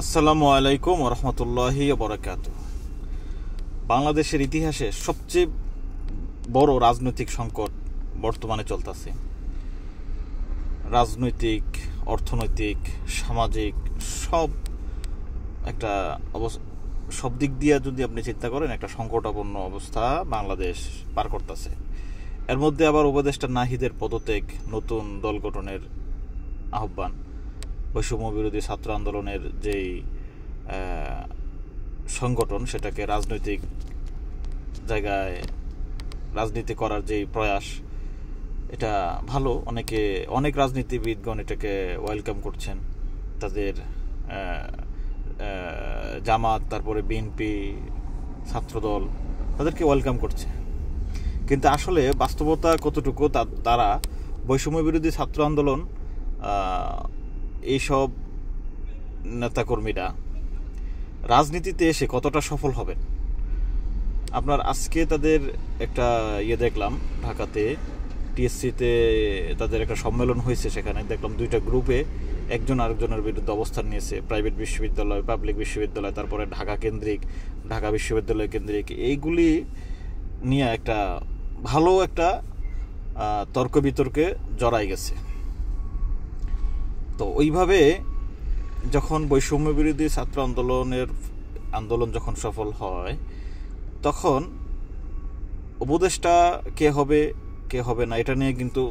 আসসালামু আলাইকুম ওয়া রাহমাতুল্লাহি ওয়া বারাকাতুহু। বাংলাদেশের ইতিহাসে সবচেয়ে বড় রাজনৈতিক সংকট বর্তমানে চলতেছে। রাজনৈতিক, অর্থনৈতিক, সামাজিক সব একটা সব দিক দিয়ে যদি আপনি চিন্তা করেন, একটা সংকটাপন্ন অবস্থা বাংলাদেশ পার করতেছে। এর মধ্যে আবার উপদেষ্টা নাহিদের পদত্যাগ, নতুন দল গঠনের আহ্বান, বৈষম্য বিরোধী ছাত্র আন্দোলনের যেই সংগঠন, সেটাকে রাজনৈতিক জায়গায় রাজনীতি করার যেই প্রয়াস, এটা ভালো। অনেক রাজনীতিবিদগণ এটাকে ওয়েলকাম করছেন। তাদের জামাত, তারপরে বিএনপি, ছাত্রদল তাদেরকে ওয়েলকাম করছে। কিন্তু আসলে বাস্তবতা কতটুকু, তারা বৈষম্য বিরোধী ছাত্র আন্দোলন, এইসব নেতাকর্মীরা রাজনীতিতে এসে কতটা সফল হবেন। আপনার আজকে তাদের একটা দেখলাম, ঢাকাতে টিএসসিতে তাদের একটা সম্মেলন হয়েছে। সেখানে দেখলাম দুইটা গ্রুপে একজন আরেকজনের বিরুদ্ধে অবস্থান নিয়েছে। প্রাইভেট বিশ্ববিদ্যালয়, পাবলিক বিশ্ববিদ্যালয়, তারপরে ঢাকা বিশ্ববিদ্যালয় কেন্দ্রিক, এইগুলি নিয়ে একটা ভালো একটা তর্ক বিতর্কে জড়াই গেছে। তো ওইভাবে যখন বৈষম্য বিরোধী ছাত্র আন্দোলন যখন সফল হয়, তখন উপদেষ্টা কে হবে না, এটা নিয়ে কিন্তু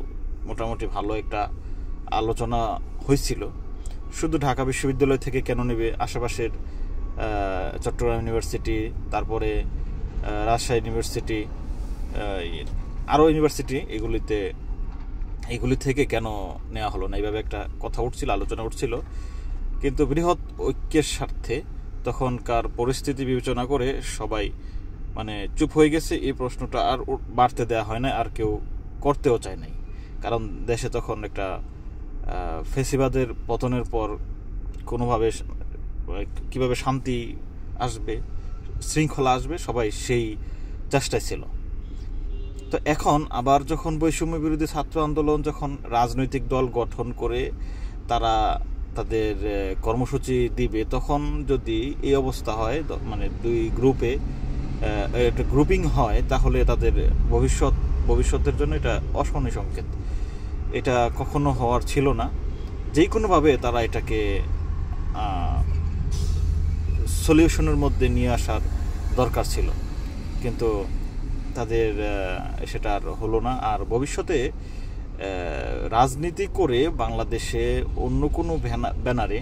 মোটামুটি ভালো একটা আলোচনা হয়েছিল। শুধু ঢাকা বিশ্ববিদ্যালয় থেকে কেন নেবে, আশেপাশের চট্টগ্রাম ইউনিভার্সিটি, তারপরে রাজশাহী ইউনিভার্সিটি, আরও ইউনিভার্সিটি, এগুলি থেকে কেন নেওয়া হলো না, এইভাবে একটা আলোচনা উঠছিল। কিন্তু বৃহৎ ঐক্যের স্বার্থে তখনকার পরিস্থিতি বিবেচনা করে সবাই চুপ হয়ে গেছে। এই প্রশ্নটা আর বাড়তে দেওয়া হয় না, আর কেউ করতেও চায় নাই। কারণ দেশে তখন একটা ফ্যাসিবাদের পতনের পর কোনোভাবে কিভাবে শান্তি আসবে, শৃঙ্খলা আসবে, সবাই সেই চেষ্টায় ছিল। তো এখন আবার যখন বৈষম্য বিরোধী ছাত্র আন্দোলন যখন রাজনৈতিক দল গঠন করে তারা তাদের কর্মসূচি দিবে, তখন যদি এই অবস্থা হয়, দুই গ্রুপে একটা গ্রুপিং হয়, তাহলে তাদের ভবিষ্যতের জন্য এটা অশনি সংকেত। এটা কখনো হওয়ার ছিল না। যে কোনোভাবে তারা এটাকে সলিউশনের মধ্যে নিয়ে আসার দরকার ছিল, কিন্তু তাদের সেটা আর হলো না। আর ভবিষ্যতে রাজনীতি করে বাংলাদেশে অন্য কোনো ব্যানারে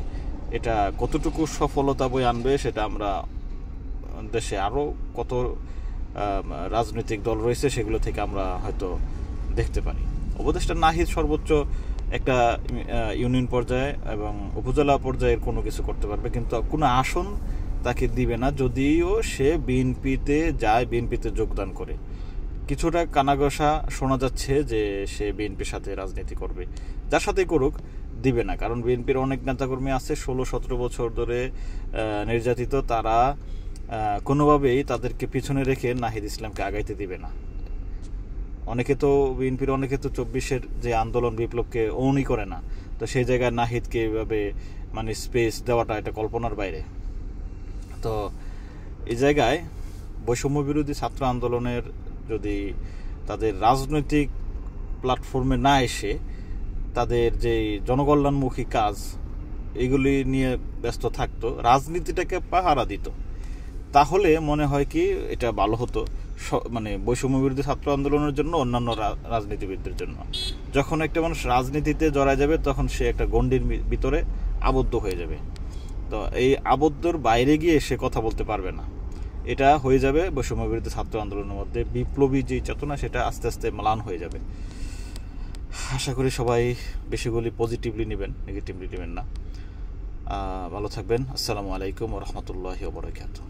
এটা কতটুকু সফলতা বয়ে আনবে, সেটা আমরা দেশে আরও কত রাজনৈতিক দল রয়েছে সেগুলো থেকে আমরা হয়তো দেখতে পারি। উপদেষ্টা নাহিদ সর্বোচ্চ একটা ইউনিয়ন পর্যায়ে এবং উপজেলা পর্যায়ের কোনো কিছু করতে পারবে, কিন্তু কোনো আসন তাকে দিবে না। যদিও সে বিএনপিতে যোগদান করে, কিছুটা কানাঘষা শোনা যাচ্ছে যে সে বিএনপির সাথে রাজনীতি করবে। যার সাথেই করুক, দিবে না। কারণ বিএনপির অনেক নেতাকর্মী আছে 16-17 বছর ধরে নির্যাতিত, তারা কোনোভাবেই তাদেরকে পিছনে রেখে নাহিদ ইসলামকে আগাইতে দিবে না। বিএনপির অনেকে তো 24-এর যে আন্দোলন, বিপ্লবকে ওনই করে না। তো সেই জায়গায় নাহিদকে এভাবে স্পেস দেওয়াটা এটা কল্পনার বাইরে। তো এই জায়গায় বৈষম্য বিরোধী ছাত্র আন্দোলনের যদি তাদের রাজনৈতিক প্ল্যাটফর্মে না এসে তাদের যে জনকল্যাণমুখী কাজ, এগুলি নিয়ে ব্যস্ত থাকতো, রাজনীতিটাকে পাহারা দিত, তাহলে মনে হয় কি এটা ভালো হতো, বৈষম্য বিরোধী ছাত্র আন্দোলনের জন্য, অন্যান্য রাজনীতিবিদদের জন্য। যখন একটা মানুষ রাজনীতিতে জড়ায় যাবে, তখন সে একটা গণ্ডির ভিতরে আবদ্ধ হয়ে যাবে। তো এই আবদ্ধর বাইরে গিয়ে সে কথা বলতে পারবে না। এটা হয়ে যাবে বৈষম্য বিরোধী ছাত্র আন্দোলনের মধ্যে বিপ্লবী যে চেতনা, সেটা আস্তে আস্তে ম্লান হয়ে যাবে। আশা করি সবাই বেশিগুলি পজিটিভলি নেবেন, নেগেটিভলি নেবেন না। ভালো থাকবেন। আসসালামু আলাইকুম ওয়া রাহমাতুল্লাহি ওয়া বারাকাতুহু।